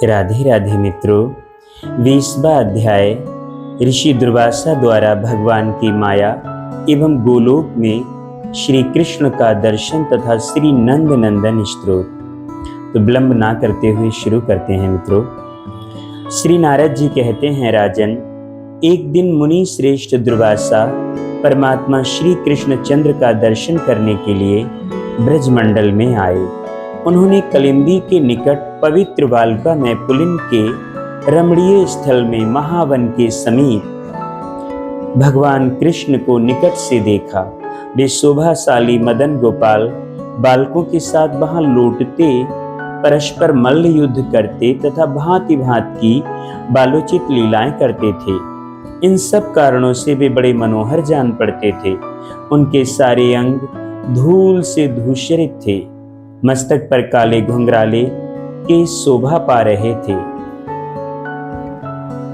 राधे राधे मित्रों, 20वां अध्याय ऋषि दुर्वासा द्वारा भगवान की माया एवं गोलोक में श्री कृष्ण का दर्शन तथा श्री नंद नंदन स्तोत्र। तो विलंब ना करते हुए शुरू करते हैं मित्रों। श्री नारद जी कहते हैं, राजन, एक दिन मुनि श्रेष्ठ दुर्वासा परमात्मा श्री कृष्ण चंद्र का दर्शन करने के लिए ब्रजमंडल में आए। उन्होंने कलिंदी के निकट पवित्र बालका में पुलिन के रमणीय स्थल में महावन के समीप भगवान कृष्ण को निकट से देखा। वे शोभाशाली मदन गोपाल बालकों के साथ वहां लौटते, परस्पर मल्ल युद्ध करते तथा भांति भांति की बालोचित लीलाएं करते थे। इन सब कारणों से वे बड़े मनोहर जान पड़ते थे। उनके सारे अंग धूल से धूषरित थे, मस्तक पर काले घुंघराले के शोभा पा रहे थे।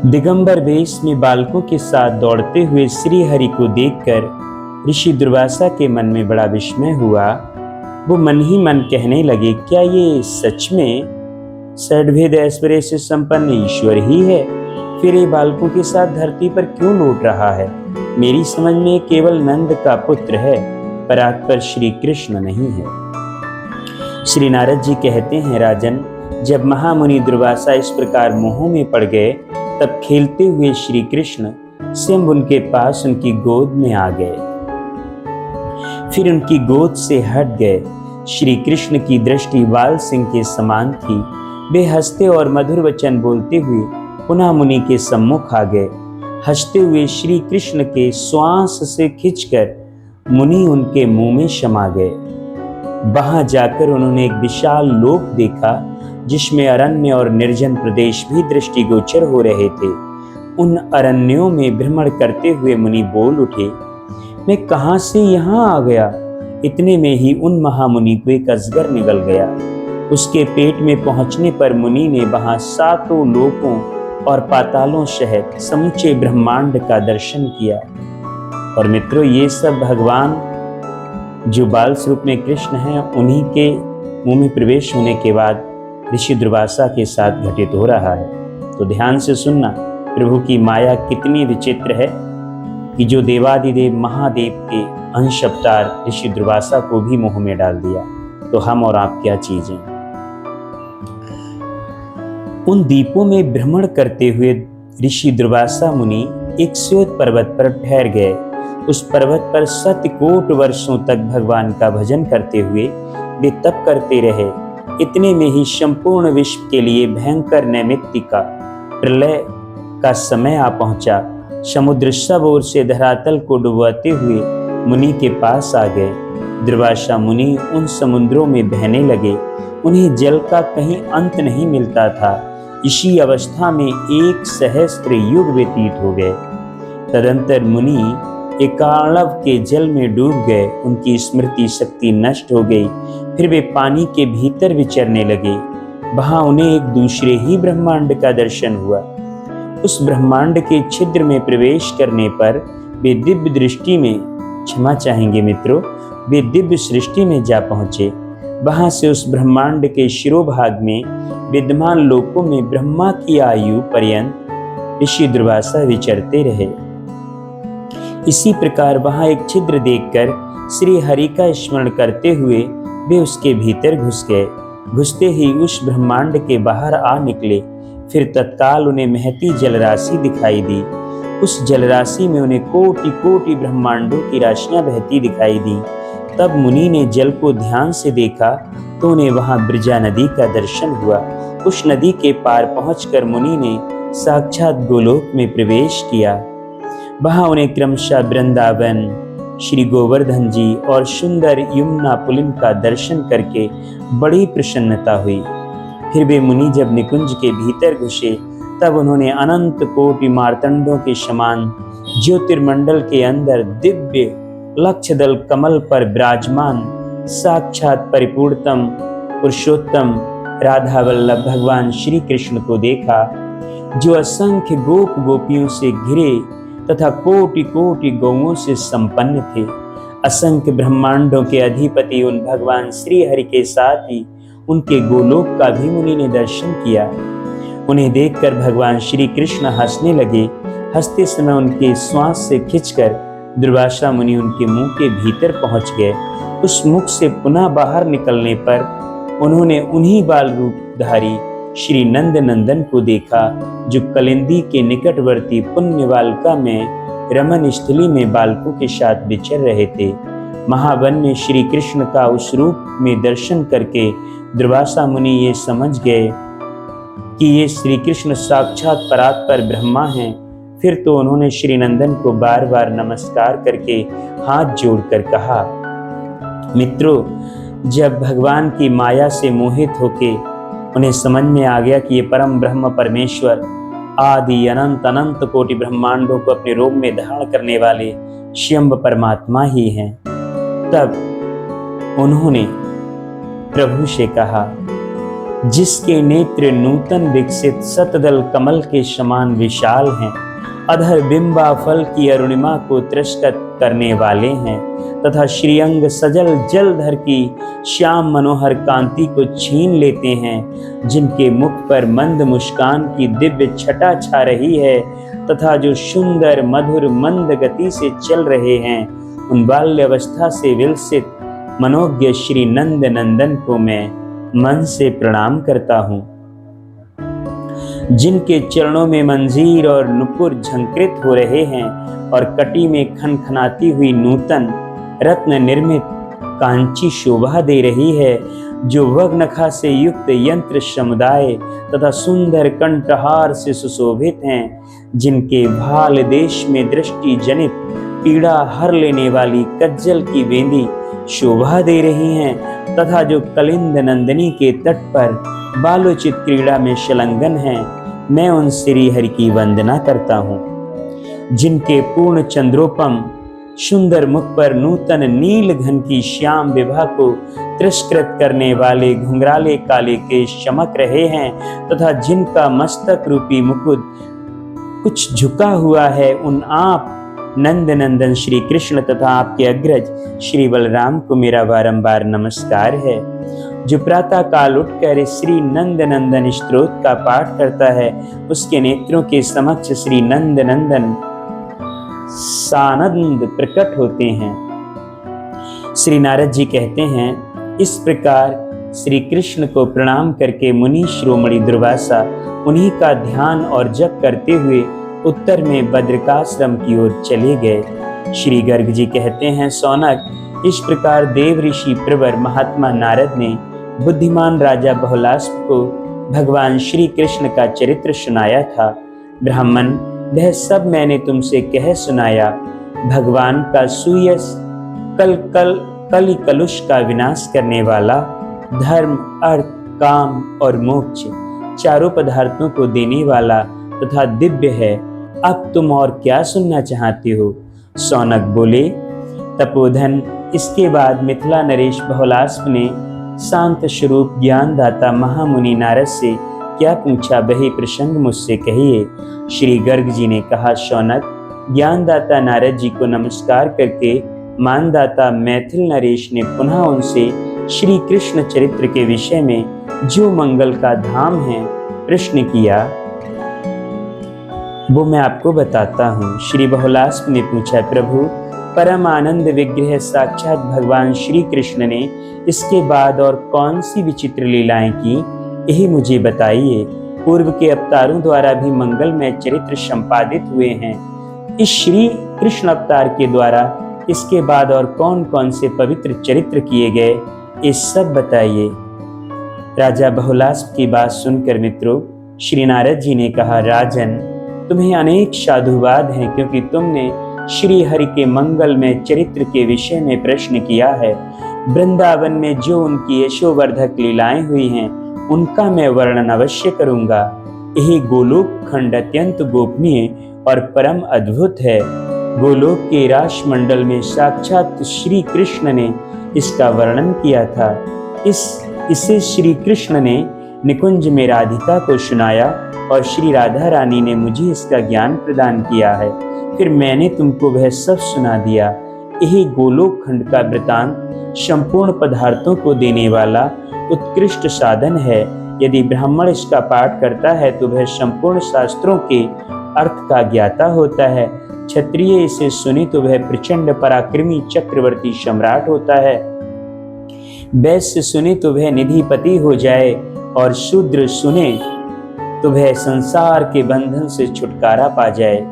दिगंबर वेश में बालकों के साथ दौड़ते हुए श्री हरि को देखकर ऋषि दुर्वासा के मन में बड़ा विस्मय हुआ। वो मन ही मन कहने लगे, क्या ये सच में षड्भेद ऐश्वर्य से संपन्न ईश्वर ही है? फिर ये बालकों के साथ धरती पर क्यों लौट रहा है? मेरी समझ में केवल नंद का पुत्र है, परात्पर श्री कृष्ण नहीं है। श्री नारद जी कहते हैं, राजन, जब महामुनि दुर्वासा इस प्रकार मोह में पड़ गए, तब खेलते हुए श्री कृष्ण स्वयं उनके पास उनकी गोद में आ गए, फिर उनकी गोद से हट गए। श्री कृष्ण की दृष्टि बाल सिंह के समान थी। वे हंसते और मधुर वचन बोलते हुए पुनः मुनि के सम्मुख आ गए। हंसते हुए श्री कृष्ण के श्वास से खींचकर मुनि उनके मुंह में समा गए। वहां जाकर उन्होंने एक विशाल लोक देखा, जिसमें अरण्य और निर्जन प्रदेश भी दृष्टिगोचर हो रहे थे। उन अरण्यों में भ्रमण करते हुए मुनि बोल उठे, मैं कहां से यहां आ गया? इतने में ही उन महामुनि को एक अजगर निगल गया। उसके पेट में पहुंचने पर मुनि ने वहां सातों लोकों और पातालों सहित समूचे ब्रह्मांड का दर्शन किया। और मित्रों, ये सब भगवान जो बाल स्वरूप में कृष्ण हैं, उन्हीं के मुंह में प्रवेश होने के बाद ऋषि दुर्वासा के साथ घटित हो रहा है। तो ध्यान से सुनना, प्रभु की माया कितनी विचित्र है कि जो देवादिदेव महादेव के अंश अवतार ऋषि दुर्वासा को भी मोह में डाल दिया, तो हम और आप क्या चीजें। उन द्वीपों में भ्रमण करते हुए ऋषि दुर्वासा मुनि एक श्वेत पर्वत पर ठहर गए। उस पर्वत पर शतकोट वर्षों तक भगवान का भजन करते हुए वे तप करते रहे। इतने में ही संपूर्ण विश्व के लिए भयंकर नैमित्तिका प्रलय का समय आ पहुंचा। समुद्र सब ओर से धरातल को डुबाते हुए मुनि के पास आ गए। दुर्वासा मुनि उन समुद्रों में बहने लगे। उन्हें जल का कहीं अंत नहीं मिलता था। इसी अवस्था में 1 सहस्त्र युग व्यतीत हो गए। तदंतर मुनि एकाणव के जल में डूब गए। उनकी स्मृति शक्ति नष्ट हो गई। फिर वे पानी के भीतर विचरने लगे। वहां उन्हें एक दूसरे ही ब्रह्मांड का दर्शन हुआ। उस ब्रह्मांड के छिद्र में प्रवेश करने पर वे दिव्य दृष्टि में, क्षमा चाहेंगे मित्रों, वे दिव्य सृष्टि में जा पहुंचे। वहां से उस ब्रह्मांड के शिरोभाग में विद्यमान लोकों में ब्रह्मा की आयु पर्यंत ऋषि दुर्वासा विचरते रहे। इसी प्रकार वहां एक छिद्र देखकर श्री हरि का स्मरण करते हुए वे उसके भीतर घुस गए। घुसते ही उस ब्रह्मांड के बाहर आ निकले। फिर तत्काल उन्हें महती जलराशि दिखाई दी। उस जलराशि में उन्हें कोटि कोटि ब्रह्मांडों की राशियां बहती दिखाई दी। तब मुनि ने जल को ध्यान से देखा तो उन्हें वहां ब्रजा नदी का दर्शन हुआ। उस नदी के पार पहुंचकर मुनि ने साक्षात गोलोक में प्रवेश किया। वहां उन्हें क्रमशः वृंदावन, श्री गोवर्धन जी और सुंदर यमुना पुलिन का दर्शन करके बड़ी प्रसन्नता हुई। फिर वे मुनि जब निकुंज के भीतर घुसे, तब उन्होंने अनंत कोटि मार्तंडों के समान ज्योतिर्मंडल के अंदर दिव्य लक्षदल कमल पर विराजमान साक्षात परिपूर्णतम पुरुषोत्तम राधा वल्लभ भगवान श्री कृष्ण को देखा, जो असंख्य गोप गोपियों से घिरे तथा कोटि कोटि गौओं से संपन्न थे। असंख्य ब्रह्मांडों के अधिपति उन भगवान श्री हरि के साथ ही उनके गोलोक का भी मुनि ने दर्शन किया। उन्हें देखकर भगवान श्री कृष्ण हंसने लगे। हंसते समय उनके श्वास से खींचकर दुर्वासा मुनि उनके मुंह के भीतर पहुंच गए। उस मुख से पुनः बाहर निकलने पर उन्होंने उन्हीं बाल रूपधारी श्री नंद नंदन को देखा, जो कलिंदी के निकटवर्ती पुण्यवालका में रमन स्थली में बालकों के साथ विचर रहे थे। महावन में श्री कृष्ण का उस रूप में दर्शन करके दुर्वासा मुनि ये समझ गए कि ये श्री कृष्ण साक्षात परात्पर ब्रह्मा हैं। फिर तो उन्होंने श्री नंदन को बार बार नमस्कार करके हाथ जोड़कर कहा, मित्रों, जब भगवान की माया से मोहित होके उन्हें समझ में आ गया कि ये परम ब्रह्म परमेश्वर आदि अनंत अनंत कोटि ब्रह्मांडों को अपने रूप में धारण करने वाले स्वयं परमात्मा ही हैं, तब उन्होंने प्रभु से कहा, जिसके नेत्र नूतन विकसित शतदल कमल के समान विशाल हैं, अधर बिंबा फल की अरुणिमा को तिरस्कृत करने वाले हैं तथा श्रीअंग सजल जलधर की श्याम मनोहर कांति को छीन लेते हैं, जिनके मुख पर मंद मुस्कान की दिव्य छटा छा रही है तथा जो सुंदर मधुर मंद गति से चल रहे हैं, उन बाल्यावस्था से विलसित मनोज्ञ श्री नंद नंदन को मैं मन से प्रणाम करता हूँ। जिनके चरणों में मंजीर और नुपुर झंकृत हो रहे हैं और कटी में खनखनाती हुई नूतन रत्न निर्मित कांची शोभा दे रही है, जो वग्नखा से युक्त यंत्र समुदाय तथा सुंदर कंठहार से सुशोभित हैं, जिनके भाल देश में दृष्टि जनित पीड़ा हर लेने वाली कज्जल की बेंदी शोभा दे रही हैं तथा जो कलिंद नंदिनी के तट पर बालोचित क्रीड़ा में शलंगन हैं, मैं उन श्री हरि की वंदना करता हूँ। जिनके पूर्ण चंद्रोपम सुंदर मुख पर नूतन नील घन की श्याम विभा को तिरस्कृत करने वाले घुंघराले काले केश चमक रहे हैं तथा जिनका मस्तक रूपी मुकुट कुछ झुका हुआ है, उन आप नंद नंदन श्री कृष्ण तथा आपके अग्रज श्री बलराम को मेरा बारंबार नमस्कार है। जो प्रातः काल उठकर श्री नंद नंदन स्तोत्र का पाठ करता है, उसके नेत्रों के समक्ष श्री नंद नंदन सानंद प्रकट होते हैं। श्री नारद जी कहते हैं, इस प्रकार श्री कृष्ण को प्रणाम करके मुनि शिरोमणि दुर्वासा उन्हीं का ध्यान और जप करते हुए उत्तर में बद्रिकाश्रम की ओर चले गए। श्री गर्ग जी कहते हैं, सौनक, इस प्रकार देव ऋषि प्रवर महात्मा नारद ने बुद्धिमान राजा बहुलास्प को भगवान श्री कृष्ण का चरित्र सुनाया था। ब्राह्मण, वह सब मैंने तुमसे कह सुनाया। भगवान का सुयश कल कलुष का विनाश करने वाला, धर्म अर्थ काम और मोक्ष चारों पदार्थों को देने वाला तथा दिव्य है। अब तुम और क्या सुनना चाहते हो? सौनक बोले, तपोधन, इसके बाद मिथिला नरेश बहुलास्प ने शांत स्वरूप ज्ञानदाता महामुनि नारद से क्या पूछा, वही प्रसंग मुझसे कहिए। श्री गर्ग जी ने कहा, शौनक, ज्ञानदाता नारद जी को नमस्कार करके मानदाता मैथिल नरेश ने पुनः उनसे श्री कृष्ण चरित्र के विषय में जो मंगल का धाम है प्रश्न किया, वो मैं आपको बताता हूँ। श्री बहुलास्प ने पूछा, प्रभु, परम आनंद विग्रह साक्षात भगवान श्री कृष्ण ने इसके बाद और कौन सी विचित्र लीलाएं की, यही मुझे बताइए। पूर्व के अवतारों द्वारा भी मंगलमय चरित्र संपादित हुए हैं, इस श्री कृष्ण अवतार के द्वारा इसके बाद और कौन कौन से पवित्र चरित्र किए गए, ये सब बताइए। राजा बहुलास्प की बात सुनकर मित्रों, श्री नारद जी ने कहा, राजन, तुम्हें अनेक साधुवाद हैं, क्योंकि तुमने श्री हरि के मंगल में चरित्र के विषय में प्रश्न किया है। वृंदावन में जो उनकी यशोवर्धक लीलाएं हुई हैं, उनका मैं वर्णन अवश्य करूंगा। यही गोलोक खंड अत्यंत गोपनीय और परम अद्भुत है। गोलोक के रासमंडल में साक्षात श्री कृष्ण ने इसका वर्णन किया था। इसे श्री कृष्ण ने निकुंज में राधिका को सुनाया और श्री राधा रानी ने मुझे इसका ज्ञान प्रदान किया है। फिर मैंने तुमको वह सब सुना दिया। यही गोलोक खंड का वृतांत संपूर्ण पदार्थों को देने वाला उत्कृष्ट साधन है। यदि ब्राह्मण इसका पाठ करता है तो वह संपूर्ण शास्त्रों के अर्थ का ज्ञाता होता है। क्षत्रिय इसे सुने तो वह प्रचंड पराक्रमी चक्रवर्ती सम्राट होता है। वैश्य सुने तो वह निधिपति हो जाए और शूद्र सुने तो वह संसार के बंधन से छुटकारा पा जाए।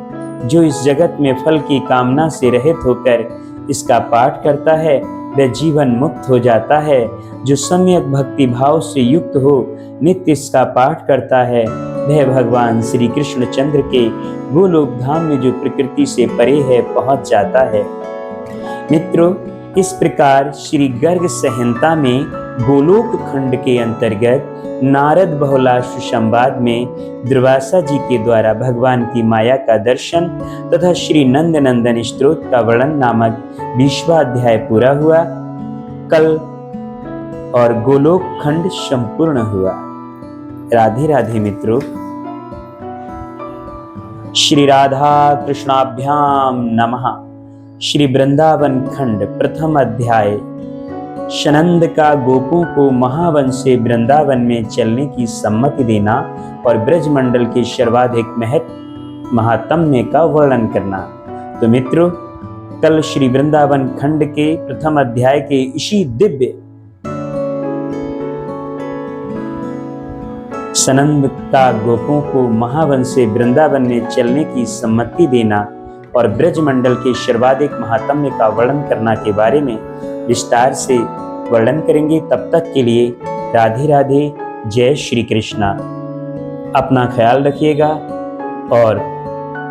जो इस जगत में फल की कामना से रहित होकर इसका पाठ करता है वह जीवन मुक्त हो जाता है। जो सम्यक भक्ति भाव से युक्त हो नित्य इसका पाठ करता है वह भगवान श्री कृष्ण चंद्र के गोलोक धाम में जो प्रकृति से परे है पहुंच जाता है। मित्रों, इस प्रकार श्री गर्ग संहिता में गोलोक खंड के अंतर्गत नारद बहुलाश्व संवाद में दुर्वासा जी के द्वारा भगवान की माया का दर्शन तथा श्री नंद नंदन स्तोत्र का वर्णन नामक 20वां अध्याय पूरा हुआ। कल और गोलोक खंड संपूर्ण हुआ। राधे राधे मित्रों। श्री राधा कृष्णाभ्याम नमः। श्री वृंदावन खंड प्रथम अध्याय। सनंद का गोपों को महावन से वृंदावन में चलने की सम्मति देना और ब्रजमंडल के सर्वाधिक महात्म्य का वर्णन करना। तो मित्रों, कल श्री वृंदावन खंड के प्रथम अध्याय के इसी दिव्य सनंद का गोपों को महावन से वृंदावन में चलने की सम्मति देना और ब्रजमंडल के सर्वाधिक महात्म्य का वर्णन करना के बारे में विस्तार से वर्णन करेंगे। तब तक के लिए राधे राधे, जय श्री कृष्णा। अपना ख्याल रखिएगा और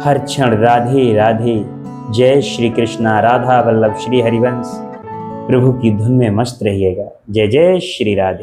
हर क्षण राधे राधे, जय श्री कृष्णा। राधा वल्लभ श्री हरिवंश प्रभु की धुन में मस्त रहिएगा। जय जय श्री राधे।